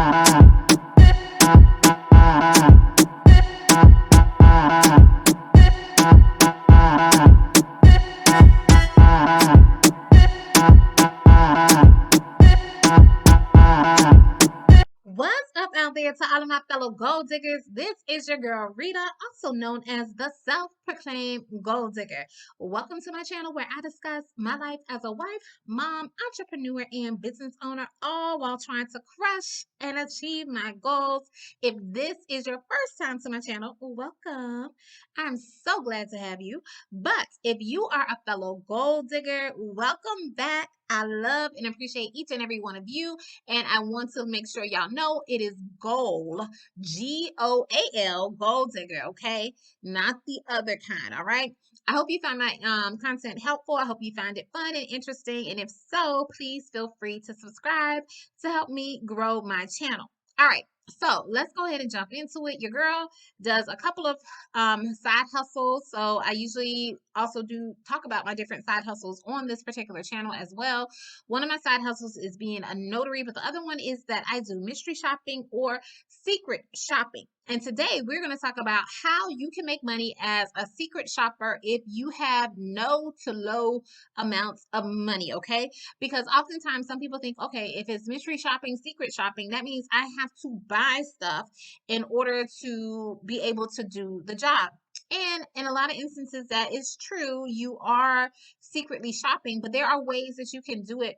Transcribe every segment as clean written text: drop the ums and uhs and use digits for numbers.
What's up out there to all of my fellow gold diggers? This is your girl Rita, also known as the self-proclaimed gold digger. Welcome to my channel where I discuss my life as a wife, mom, entrepreneur, and business owner, all while trying to crush and achieve my goals. If this is your first time to my channel, welcome. I'm so glad to have you. But if you are a fellow gold digger, welcome back. I love and appreciate each and every one of you. And I want to make sure y'all know it is goal, Goal, gold digger, okay? Not the other kind, all right? I hope you find my content helpful. I hope you find it fun and interesting. And if so, please feel free to subscribe to help me grow my channel. All right. So let's go ahead and jump into it. Your girl does a couple of side hustles. So I usually also do talk about my different side hustles on this particular channel as well. One of my side hustles is being a notary, but the other one is that I do mystery shopping or secret shopping. And today we're going to talk about how you can make money as a secret shopper if you have no to low amounts of money, okay? Because oftentimes some people think, okay, if it's mystery shopping, secret shopping, that means I have to buy stuff in order to be able to do the job. And in a lot of instances, that is true. You are secretly shopping, but there are ways that you can do it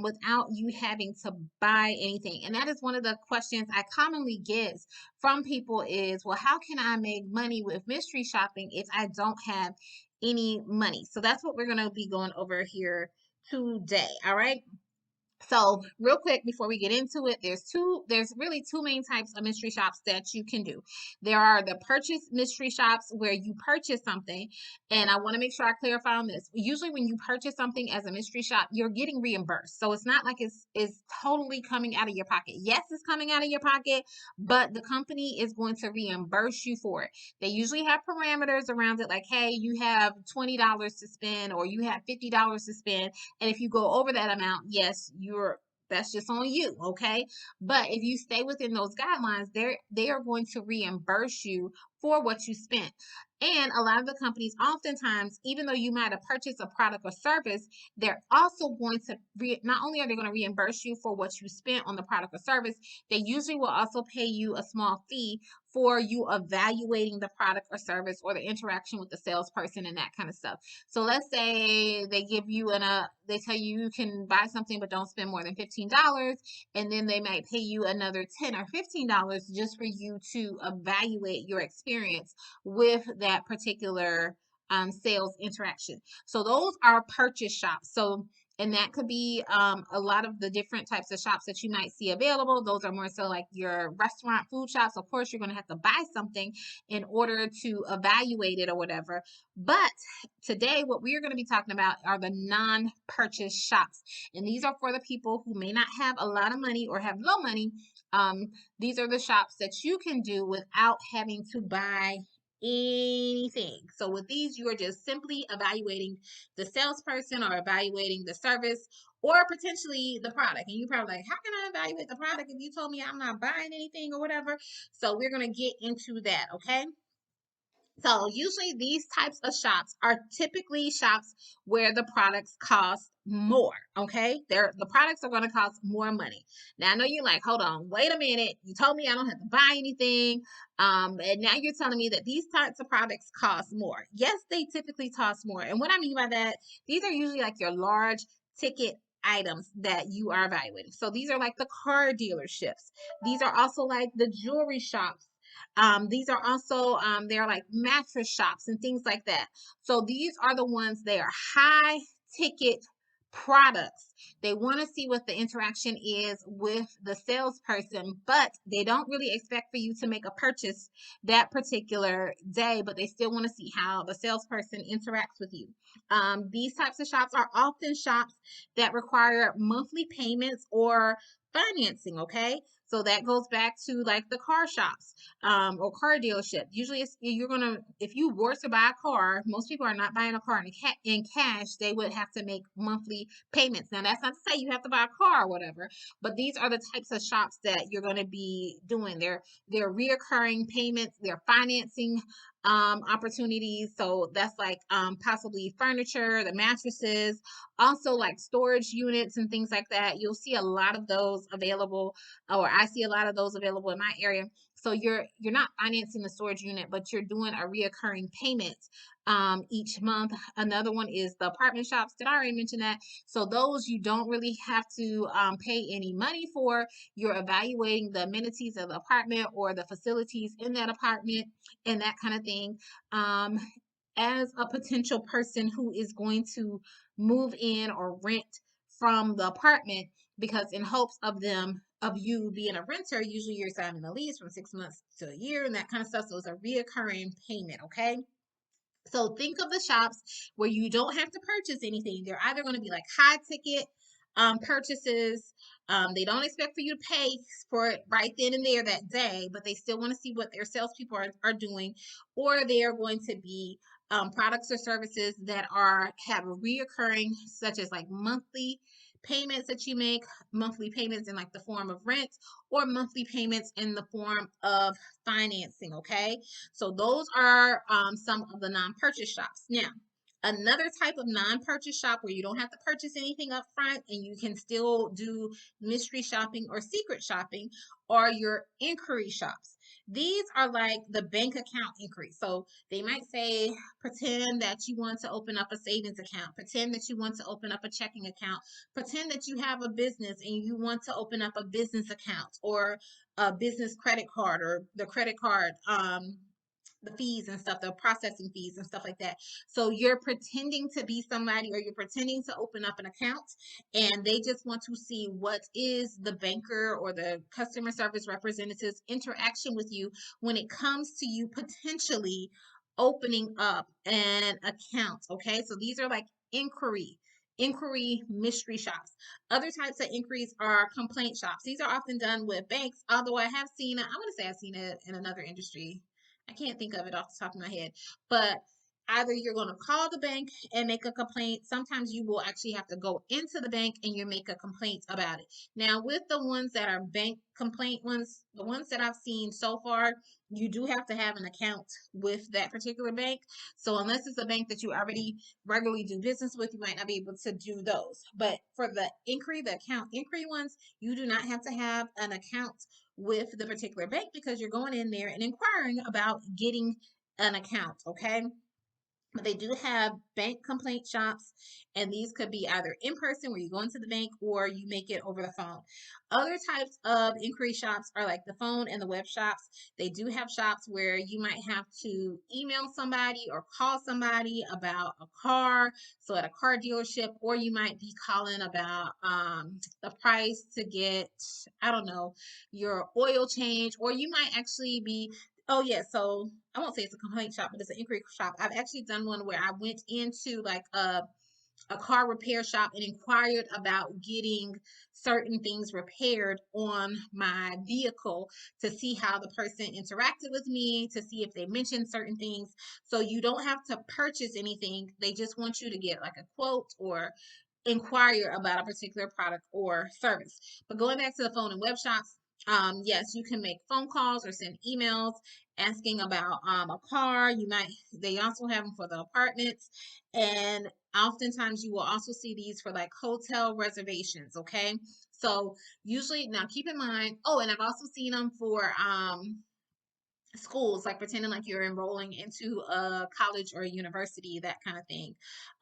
without you having to buy anything. And that is one of the questions I commonly get from people is, well, how can I make money with mystery shopping if I don't have any money? So that's what we're going to be going over here today. All right. So real quick before we get into it, there's really two main types of mystery shops that you can do. There are the purchase mystery shops where you purchase something, and I want to make sure I clarify on this. Usually when you purchase something as a mystery shop, you're getting reimbursed. So it's not like it's totally coming out of your pocket. Yes, it's coming out of your pocket, but the company is going to reimburse you for it. They usually have parameters around it like, hey, you have $20 to spend or you have $50 to spend. And if you go over that amount, yes, that's just on you, okay? But if you stay within those guidelines, they are going to reimburse you for what you spent. And a lot of the companies, oftentimes, even though you might have purchased a product or service, they're also going to not only are they going to reimburse you for what you spent on the product or service, they usually will also pay you a small fee for you evaluating the product or service or the interaction with the salesperson and that kind of stuff. So let's say they give you they tell you you can buy something but don't spend more than $15, and then they might pay you another $10 or $15 just for you to evaluate your experience with that particular sales interaction. So those are purchase shops. So and that could be a lot of the different types of shops that you might see available. Those are more so like your restaurant food shops. Of course, you're going to have to buy something in order to evaluate it or whatever. But today, what we are going to be talking about are the non-purchase shops. And these are for the people who may not have a lot of money or have low money. These are the shops that you can do without having to buy anything. So with these, you are just simply evaluating the salesperson or evaluating the service or potentially the product. And you're probably like, how can I evaluate the product if you told me I'm not buying anything or whatever? So we're going to get into that, okay? So usually these types of shops are typically shops where the products cost more. Okay. The products are going to cost more money. Now I know you're like, hold on, wait a minute. You told me I don't have to buy anything. And now you're telling me that these types of products cost more. Yes, they typically cost more. And what I mean by that, these are usually like your large ticket items that you are evaluating. So these are like the car dealerships. These are also like the jewelry shops. These are also they're like mattress shops and things like that. So these are the ones, they are high ticket products. They want to see what the interaction is with the salesperson, but they don't really expect for you to make a purchase that particular day, but they still want to see how the salesperson interacts with you. These types of shops are often shops that require monthly payments or financing, okay? So that goes back to like the car shops, or car dealership. Usually if you were to buy a car, most people are not buying a car in cash. They would have to make monthly payments. Now, that's not to say you have to buy a car or whatever, but these are the types of shops that you're going to be doing. They're reoccurring payments, they're financing opportunities. So that's like possibly furniture, the mattresses, also like storage units and things like that. You'll see a lot of those available, or I see a lot of those available in my area. So you're not financing the storage unit, but you're doing a reoccurring payment each month. Another one is the apartment shops. Did I already mention that? So those you don't really have to pay any money for. You're evaluating the amenities of the apartment or the facilities in that apartment and that kind of thing. As a potential person who is going to move in or rent from the apartment, because in hopes of you being a renter, usually you're signing a lease from 6 months to a year and that kind of stuff. So it's a reoccurring payment, okay? So think of the shops where you don't have to purchase anything. They're either going to be like high ticket purchases. They don't expect for you to pay for it right then and there that day, but they still want to see what their salespeople are doing, or they are going to be products or services that have a reoccurring, such as like monthly payments that you make, monthly payments in like the form of rent, or monthly payments in the form of financing. Okay, so those are some of the non-purchase shops. Now, another type of non-purchase shop where you don't have to purchase anything up front and you can still do mystery shopping or secret shopping are your inquiry shops. These are like the bank account inquiry. So they might say, pretend that you want to open up a savings account, pretend that you want to open up a checking account, pretend that you have a business and you want to open up a business account or a business credit card, or the credit card the fees and stuff, the processing fees and stuff like that. So you're pretending to be somebody, or you're pretending to open up an account, and they just want to see what is the banker or the customer service representative's interaction with you when it comes to you potentially opening up an account. Okay, so these are like inquiry mystery shops. Other types of inquiries are complaint shops. These are often done with banks, although I have seen it, I want to say I've seen it in another industry. I can't think of it off the top of my head, but either you're going to call the bank and make a complaint. Sometimes you will actually have to go into the bank and you make a complaint about it. Now, with the ones that are bank complaint ones, the ones that I've seen so far, you do have to have an account with that particular bank. So unless it's a bank that you already regularly do business with, you might not be able to do those. But for the account inquiry ones, you do not have to have an account with the particular bank because you're going in there and inquiring about getting an account, okay? But they do have bank complaint shops, and these could be either in person where you go into the bank or you make it over the phone. Other types of inquiry shops are like the phone and the web shops. They do have shops where you might have to email somebody or call somebody about a car, so at a car dealership, or you might be calling about the price to get, I don't know, your oil change, or you might actually be, oh yeah, so I won't say it's a complaint shop, but it's an inquiry shop. I've actually done one where I went into like a car repair shop and inquired about getting certain things repaired on my vehicle to see how the person interacted with me, to see if they mentioned certain things. So you don't have to purchase anything. They just want you to get like a quote or inquire about a particular product or service. But going back to the phone and web shops, yes, you can make phone calls or send emails asking about a car. They also have them for the apartments, and oftentimes you will also see these for like hotel reservations. Okay, so usually, now keep in mind. Oh, and I've also seen them for schools, like pretending like you're enrolling into a college or a university, that kind of thing.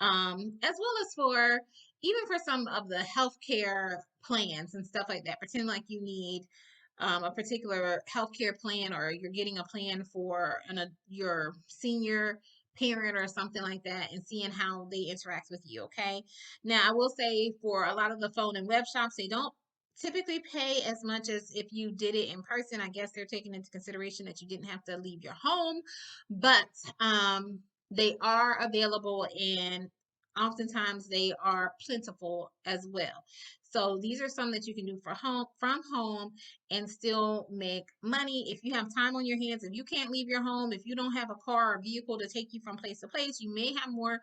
As well as for even for some of the healthcare plans and stuff like that, pretend like you need a particular healthcare plan, or you're getting a plan for your senior parent or something like that, and seeing how they interact with you. Okay, now I will say for a lot of the phone and web shops, they don't typically pay as much as if you did it in person. I guess they're taking into consideration that you didn't have to leave your home, but they are available, and oftentimes they are plentiful as well. So these are some that you can do for home from home and still make money. If you have time on your hands, if you can't leave your home, if you don't have a car or vehicle to take you from place to place, you may have more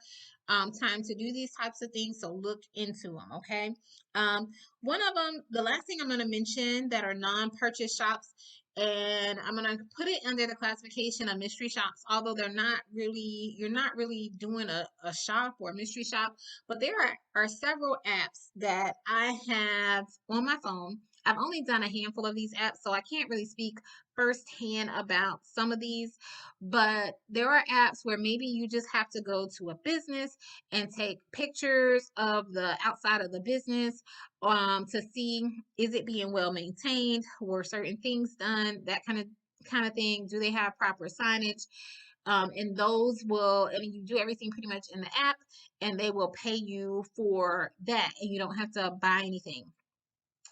time to do these types of things. So look into them. Okay. Um, One of them, the last thing I'm going to mention that are non-purchase shops, and I'm going to put it under the classification of mystery shops, although they're not really, you're not really doing a shop or a mystery shop, but there are several apps that I have on my phone. I've only done a handful of these apps, so I can't really speak firsthand about some of these, but there are apps where maybe you just have to go to a business and take pictures of the outside of the business to see, is it being well maintained, were certain things done, that kind of thing, do they have proper signage, and those will, and you do everything pretty much in the app, and they will pay you for that, and you don't have to buy anything.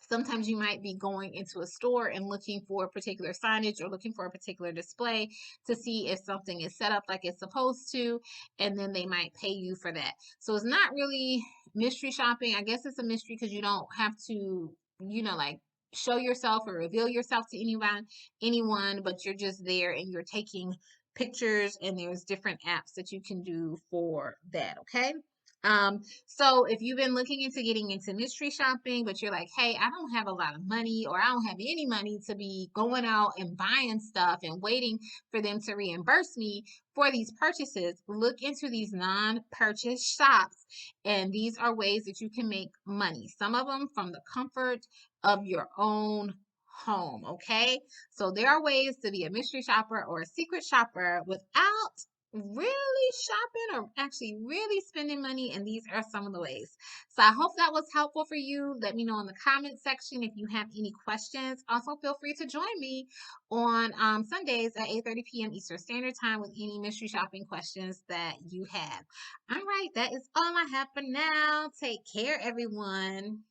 Sometimes you might be going into a store and looking for a particular signage or looking for a particular display to see if something is set up like it's supposed to, and then they might pay you for that. So it's not really mystery shopping. I guess it's a mystery because you don't have to, like show yourself or reveal yourself to anyone, but you're just there and you're taking pictures, and there's different apps that you can do for that. Okay. So if you've been looking into getting into mystery shopping, but you're like, hey, I don't have a lot of money, or I don't have any money to be going out and buying stuff and waiting for them to reimburse me for these purchases, look into these non-purchase shops. And these are ways that you can make money. Some of them from the comfort of your own home. Okay. So there are ways to be a mystery shopper or a secret shopper without really shopping or actually really spending money, and these are some of the ways. So I hope that was helpful for you. Let me know in the comment section if you have any questions. Also feel free to join me on Sundays at 8:30 p.m. Eastern Standard Time with any mystery shopping questions that you have. All right, that is all I have for now. Take care, everyone.